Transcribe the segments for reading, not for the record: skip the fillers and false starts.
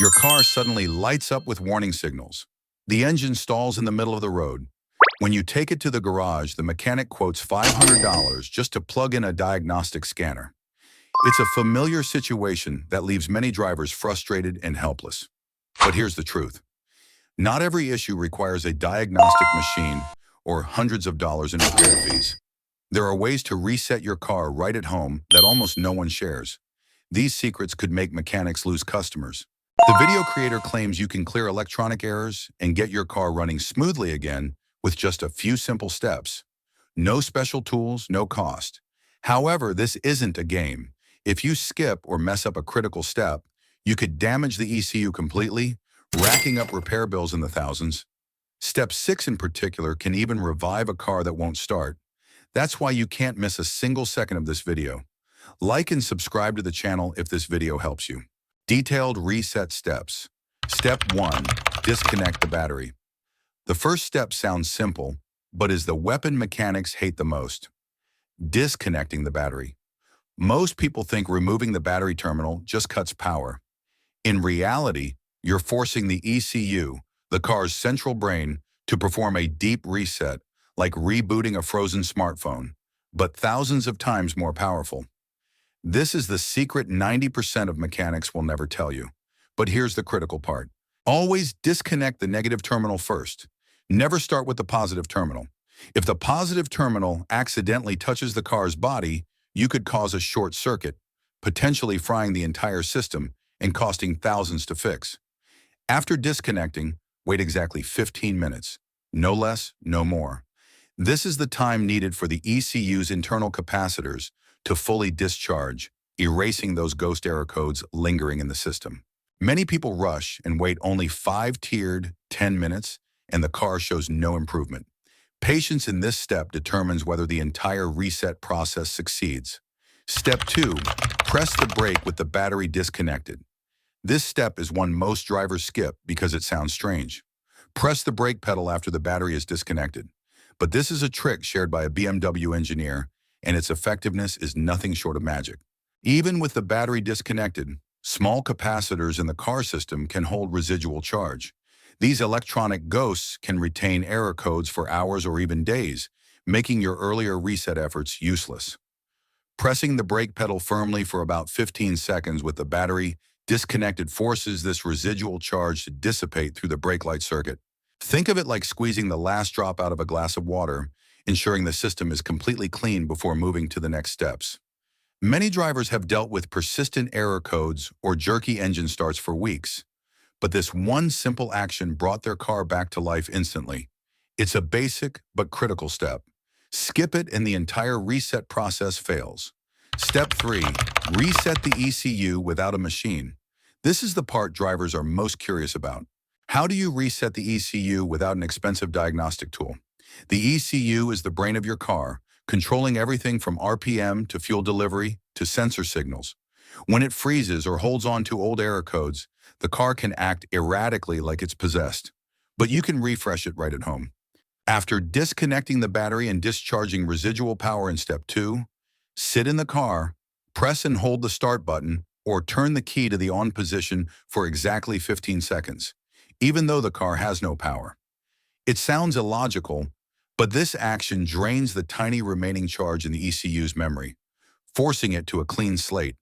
Your car suddenly lights up with warning signals. The engine stalls in the middle of the road. When you take it to the garage, the mechanic quotes $500 just to plug in a diagnostic scanner. It's a familiar situation that leaves many drivers frustrated and helpless. But here's the truth. Not every issue requires a diagnostic machine or hundreds of dollars in repair fees. There are ways to reset your car right at home that almost no one shares. These secrets could make mechanics lose customers. The video creator claims you can clear electronic errors and get your car running smoothly again with just a few simple steps. No special tools, no cost. However, this isn't a game. If you skip or mess up a critical step, you could damage the ECU completely, racking up repair bills in the thousands. Step 6 in particular can even revive a car that won't start. That's why you can't miss a single second of this video. Like and subscribe to the channel if this video helps you. Detailed reset steps. Step 1. Disconnect the battery. The first step sounds simple, but is the weapon mechanics hate the most. Disconnecting the battery. Most people think removing the battery terminal just cuts power. In reality, you're forcing the ECU, the car's central brain, to perform a deep reset, like rebooting a frozen smartphone, but thousands of times more powerful. This is the secret 90% of mechanics will never tell you. But here's the critical part. Always disconnect the negative terminal first. Never start with the positive terminal. If the positive terminal accidentally touches the car's body, you could cause a short circuit, potentially frying the entire system and costing thousands to fix. After disconnecting, wait exactly 15 minutes. No less, no more. This is the time needed for the ECU's internal capacitors to fully discharge, erasing those ghost error codes lingering in the system. Many people rush and wait only 5-tiered 10 minutes, and the car shows no improvement. Patience in this step determines whether the entire reset process succeeds. Step 2. Press the brake with the battery disconnected. This step is one most drivers skip because it sounds strange. Press the brake pedal after the battery is disconnected. But this is a trick shared by a BMW engineer, and its effectiveness is nothing short of magic. Even with the battery disconnected, small capacitors in the car system can hold residual charge. These electronic ghosts can retain error codes for hours or even days, making your earlier reset efforts useless. Pressing the brake pedal firmly for about 15 seconds with the battery disconnected forces this residual charge to dissipate through the brake light circuit. Think of it like squeezing the last drop out of a glass of water, ensuring the system is completely clean before moving to the next steps. Many drivers have dealt with persistent error codes or jerky engine starts for weeks, but this one simple action brought their car back to life instantly. It's a basic but critical step. Skip it and the entire reset process fails. Step 3. Reset the ECU without a machine. This is the part drivers are most curious about. How do you reset the ECU without an expensive diagnostic tool? The ECU is the brain of your car, controlling everything from RPM to fuel delivery to sensor signals. When it freezes or holds on to old error codes, the car can act erratically like it's possessed. But you can refresh it right at home. After disconnecting the battery and discharging residual power in step 2, sit in the car, press and hold the start button, or turn the key to the on position for exactly 15 seconds, even though the car has no power. It sounds illogical, but this action drains the tiny remaining charge in the ECU's memory, forcing it to a clean slate.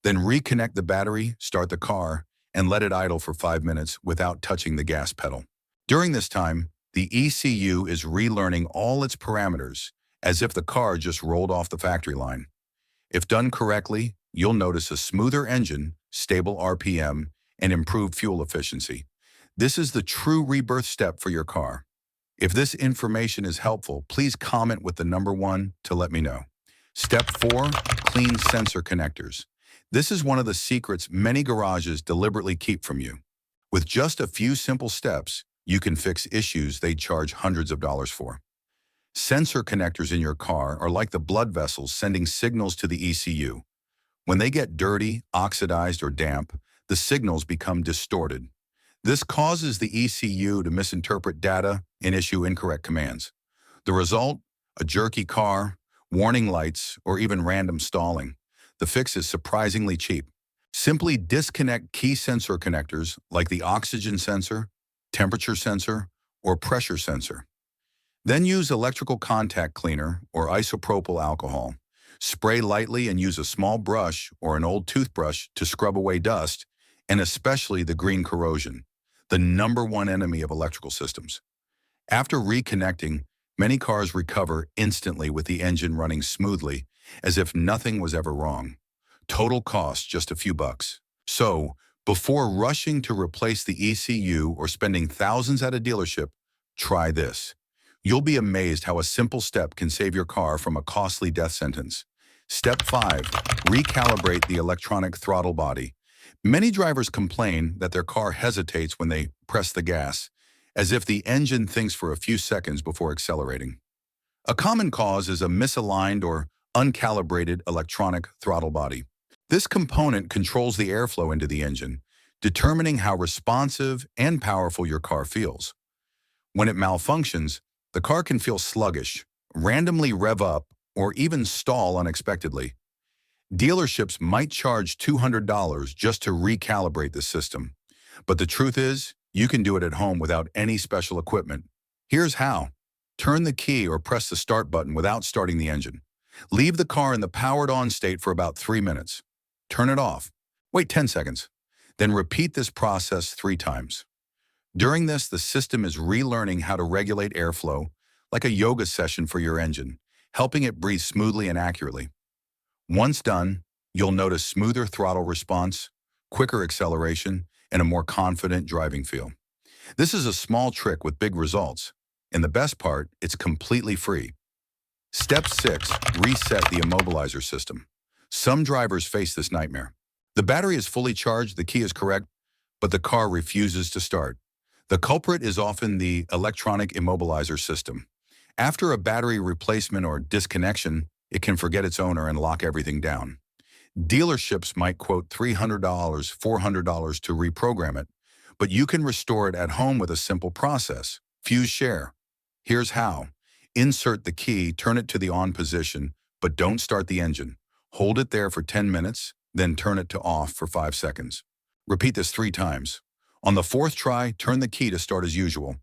Then reconnect the battery, start the car, and let it idle for 5 minutes without touching the gas pedal. During this time, the ECU is relearning all its parameters, as if the car just rolled off the factory line. If done correctly, you'll notice a smoother engine, stable RPM, and improved fuel efficiency. This is the true rebirth step for your car. If this information is helpful, please comment with the number 1 to let me know. Step 4. Clean sensor connectors. This is one of the secrets many garages deliberately keep from you. With just a few simple steps, you can fix issues they'd charge hundreds of dollars for. Sensor connectors in your car are like the blood vessels sending signals to the ECU. When they get dirty, oxidized, or damp, the signals become distorted. This causes the ECU to misinterpret data and issue incorrect commands. The result? A jerky car, warning lights, or even random stalling. The fix is surprisingly cheap. Simply disconnect key sensor connectors like the oxygen sensor, temperature sensor, or pressure sensor. Then use electrical contact cleaner or isopropyl alcohol. Spray lightly and use a small brush or an old toothbrush to scrub away dust, and especially the green corrosion, the #1 enemy of electrical systems. After reconnecting, many cars recover instantly with the engine running smoothly, as if nothing was ever wrong. Total cost just a few bucks. So, before rushing to replace the ECU or spending thousands at a dealership, try this. You'll be amazed how a simple step can save your car from a costly death sentence. Step 5. Recalibrate the electronic throttle body. Many drivers complain that their car hesitates when they press the gas, as if the engine thinks for a few seconds before accelerating. A common cause is a misaligned or uncalibrated electronic throttle body. This component controls the airflow into the engine, determining how responsive and powerful your car feels. When it malfunctions, the car can feel sluggish, randomly rev up, or even stall unexpectedly. Dealerships might charge $200 just to recalibrate the system. But the truth is, you can do it at home without any special equipment. Here's how. Turn the key or press the start button without starting the engine. Leave the car in the powered-on state for about 3 minutes. Turn it off. Wait 10 seconds. Then repeat this process 3 times. During this, the system is relearning how to regulate airflow, like a yoga session for your engine, helping it breathe smoothly and accurately. Once done, you'll notice smoother throttle response, quicker acceleration, and a more confident driving feel. This is a small trick with big results, and the best part, it's completely free. Step 6. Reset the immobilizer system. Some drivers face this nightmare. The battery is fully charged, the key is correct, but the car refuses to start. The culprit is often the electronic immobilizer system. After a battery replacement or disconnection, it can forget its owner and lock everything down. Dealerships might quote $300, $400 to reprogram it, but you can restore it at home with a simple process. Fuse share. Here's how. Insert the key, turn it to the on position, but don't start the engine. Hold it there for 10 minutes, then turn it to off for 5 seconds. Repeat this 3 times. On the 4th try, turn the key to start as usual.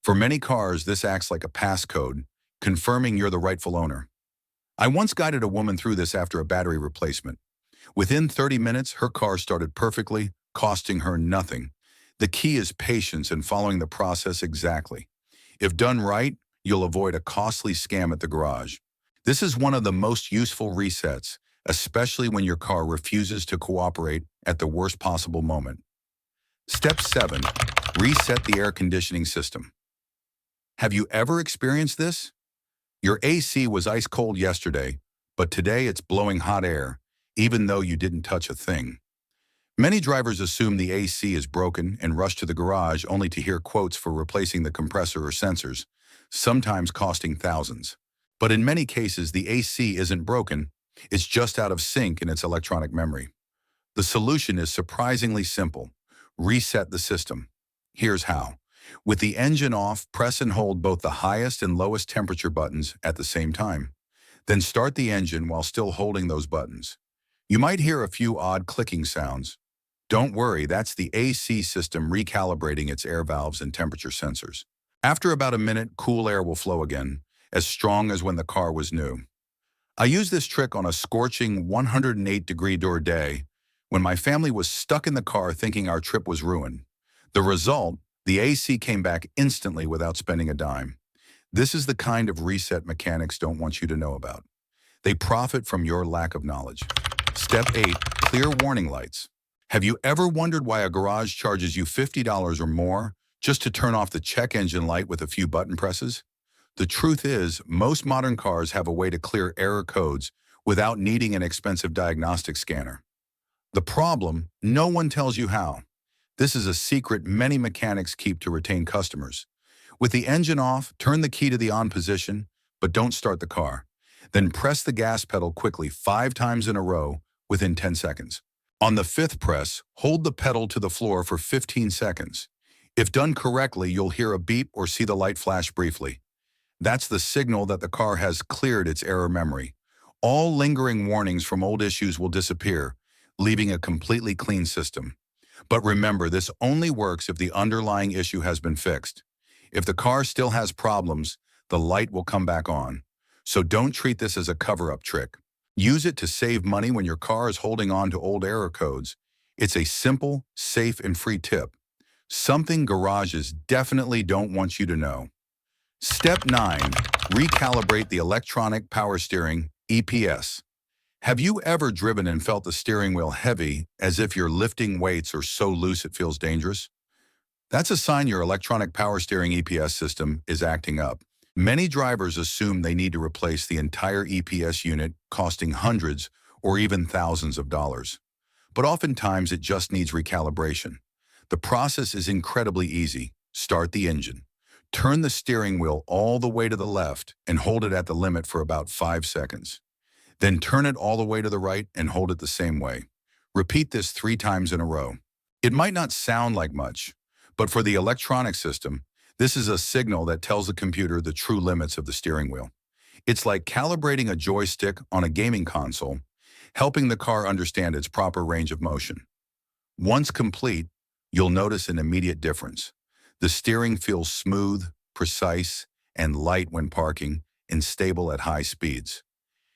For many cars, this acts like a passcode, confirming you're the rightful owner. I once guided a woman through this after a battery replacement. Within 30 minutes, her car started perfectly, costing her nothing. The key is patience and following the process exactly. If done right, you'll avoid a costly scam at the garage. This is one of the most useful resets, especially when your car refuses to cooperate at the worst possible moment. Step 7. Reset the air conditioning system. Have you ever experienced this? Your AC was ice cold yesterday, but today it's blowing hot air, even though you didn't touch a thing. Many drivers assume the AC is broken and rush to the garage only to hear quotes for replacing the compressor or sensors, sometimes costing thousands. But in many cases, the AC isn't broken, it's just out of sync in its electronic memory. The solution is surprisingly simple. Reset the system. Here's how. With the engine off, press and hold both the highest and lowest temperature buttons at the same time. Then start the engine while still holding those buttons. You might hear a few odd clicking sounds. Don't worry, that's the AC system recalibrating its air valves and temperature sensors. After about a minute, cool air will flow again, as strong as when the car was new. I used this trick on a scorching 108-degree day when my family was stuck in the car thinking our trip was ruined. The result, the AC came back instantly without spending a dime. This is the kind of reset mechanics don't want you to know about. They profit from your lack of knowledge. Step 8. Clear warning lights. Have you ever wondered why a garage charges you $50 or more just to turn off the check engine light with a few button presses? The truth is, most modern cars have a way to clear error codes without needing an expensive diagnostic scanner. The problem, no one tells you how. This is a secret many mechanics keep to retain customers. With the engine off, turn the key to the on position, but don't start the car. Then press the gas pedal quickly 5 times in a row within 10 seconds. On the 5th press, hold the pedal to the floor for 15 seconds. If done correctly, you'll hear a beep or see the light flash briefly. That's the signal that the car has cleared its error memory. All lingering warnings from old issues will disappear, leaving a completely clean system. But remember, this only works if the underlying issue has been fixed. If the car still has problems, the light will come back on. So don't treat this as a cover-up trick. Use it to save money when your car is holding on to old error codes. It's a simple, safe, and free tip. Something garages definitely don't want you to know. Step 9. Recalibrate the electronic power steering, EPS. Have you ever driven and felt the steering wheel heavy, as if you're lifting weights or so loose it feels dangerous? That's a sign your electronic power steering EPS system is acting up. Many drivers assume they need to replace the entire EPS unit, costing hundreds or even thousands of dollars. But oftentimes it just needs recalibration. The process is incredibly easy. Start the engine. Turn the steering wheel all the way to the left and hold it at the limit for about 5 seconds. Then turn it all the way to the right and hold it the same way. Repeat this 3 times in a row. It might not sound like much, but for the electronic system, this is a signal that tells the computer the true limits of the steering wheel. It's like calibrating a joystick on a gaming console, helping the car understand its proper range of motion. Once complete, you'll notice an immediate difference. The steering feels smooth, precise, and light when parking, and stable at high speeds.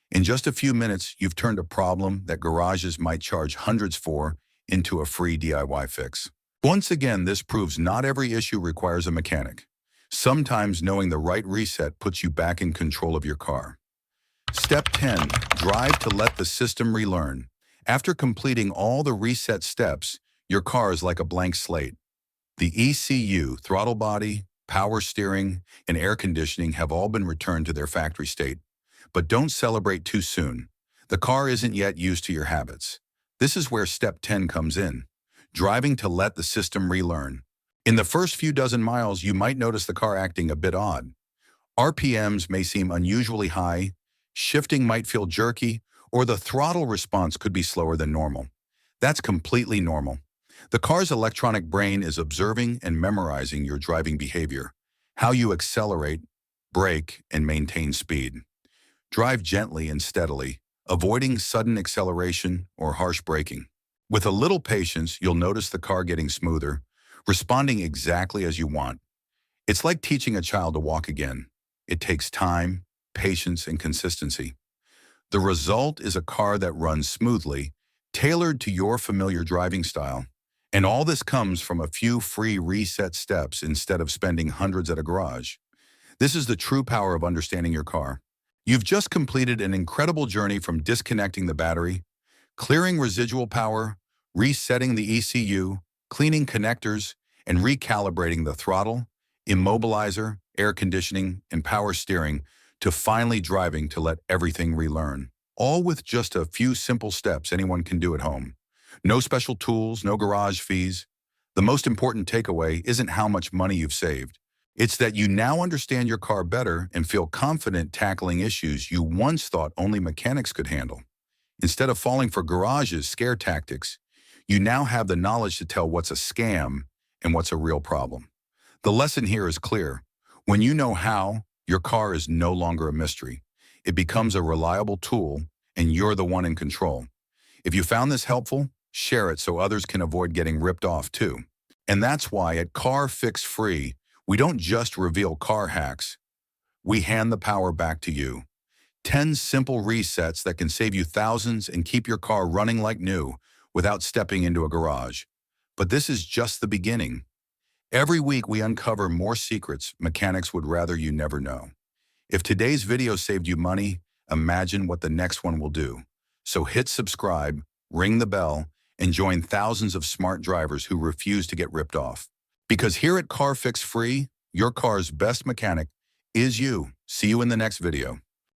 In just a few minutes, you've turned a problem that garages might charge hundreds for into a free DIY fix. Once again, this proves not every issue requires a mechanic. Sometimes knowing the right reset puts you back in control of your car. Step 10. Drive to let the system relearn. After completing all the reset steps, your car is like a blank slate. The ECU, throttle body, power steering, and air conditioning have all been returned to their factory state. But don't celebrate too soon. The car isn't yet used to your habits. This is where step 10 comes in. Driving to let the system relearn. In the first few dozen miles, you might notice the car acting a bit odd. RPMs may seem unusually high, shifting might feel jerky, or the throttle response could be slower than normal. That's completely normal. The car's electronic brain is observing and memorizing your driving behavior, how you accelerate, brake, and maintain speed. Drive gently and steadily, avoiding sudden acceleration or harsh braking. With a little patience, you'll notice the car getting smoother, responding exactly as you want. It's like teaching a child to walk again. It takes time, patience, and consistency. The result is a car that runs smoothly, tailored to your familiar driving style. And all this comes from a few free reset steps instead of spending hundreds at a garage. This is the true power of understanding your car. You've just completed an incredible journey from disconnecting the battery, clearing residual power, resetting the ECU, cleaning connectors, and recalibrating the throttle, immobilizer, air conditioning, and power steering to finally driving to let everything relearn. All with just a few simple steps anyone can do at home. No special tools, no garage fees. The most important takeaway isn't how much money you've saved. It's that you now understand your car better and feel confident tackling issues you once thought only mechanics could handle. Instead of falling for garages' scare tactics, you now have the knowledge to tell what's a scam and what's a real problem. The lesson here is clear. When you know how, your car is no longer a mystery. It becomes a reliable tool, and you're the one in control. If you found this helpful, share it so others can avoid getting ripped off too. And that's why at Car Fix Free, we don't just reveal car hacks. We hand the power back to you. 10 simple resets that can save you thousands and keep your car running like new without stepping into a garage. But this is just the beginning. Every week we uncover more secrets mechanics would rather you never know. If today's video saved you money, imagine what the next one will do. So hit subscribe, ring the bell, and join thousands of smart drivers who refuse to get ripped off. Because here at Car Fix Free, your car's best mechanic is you. See you in the next video.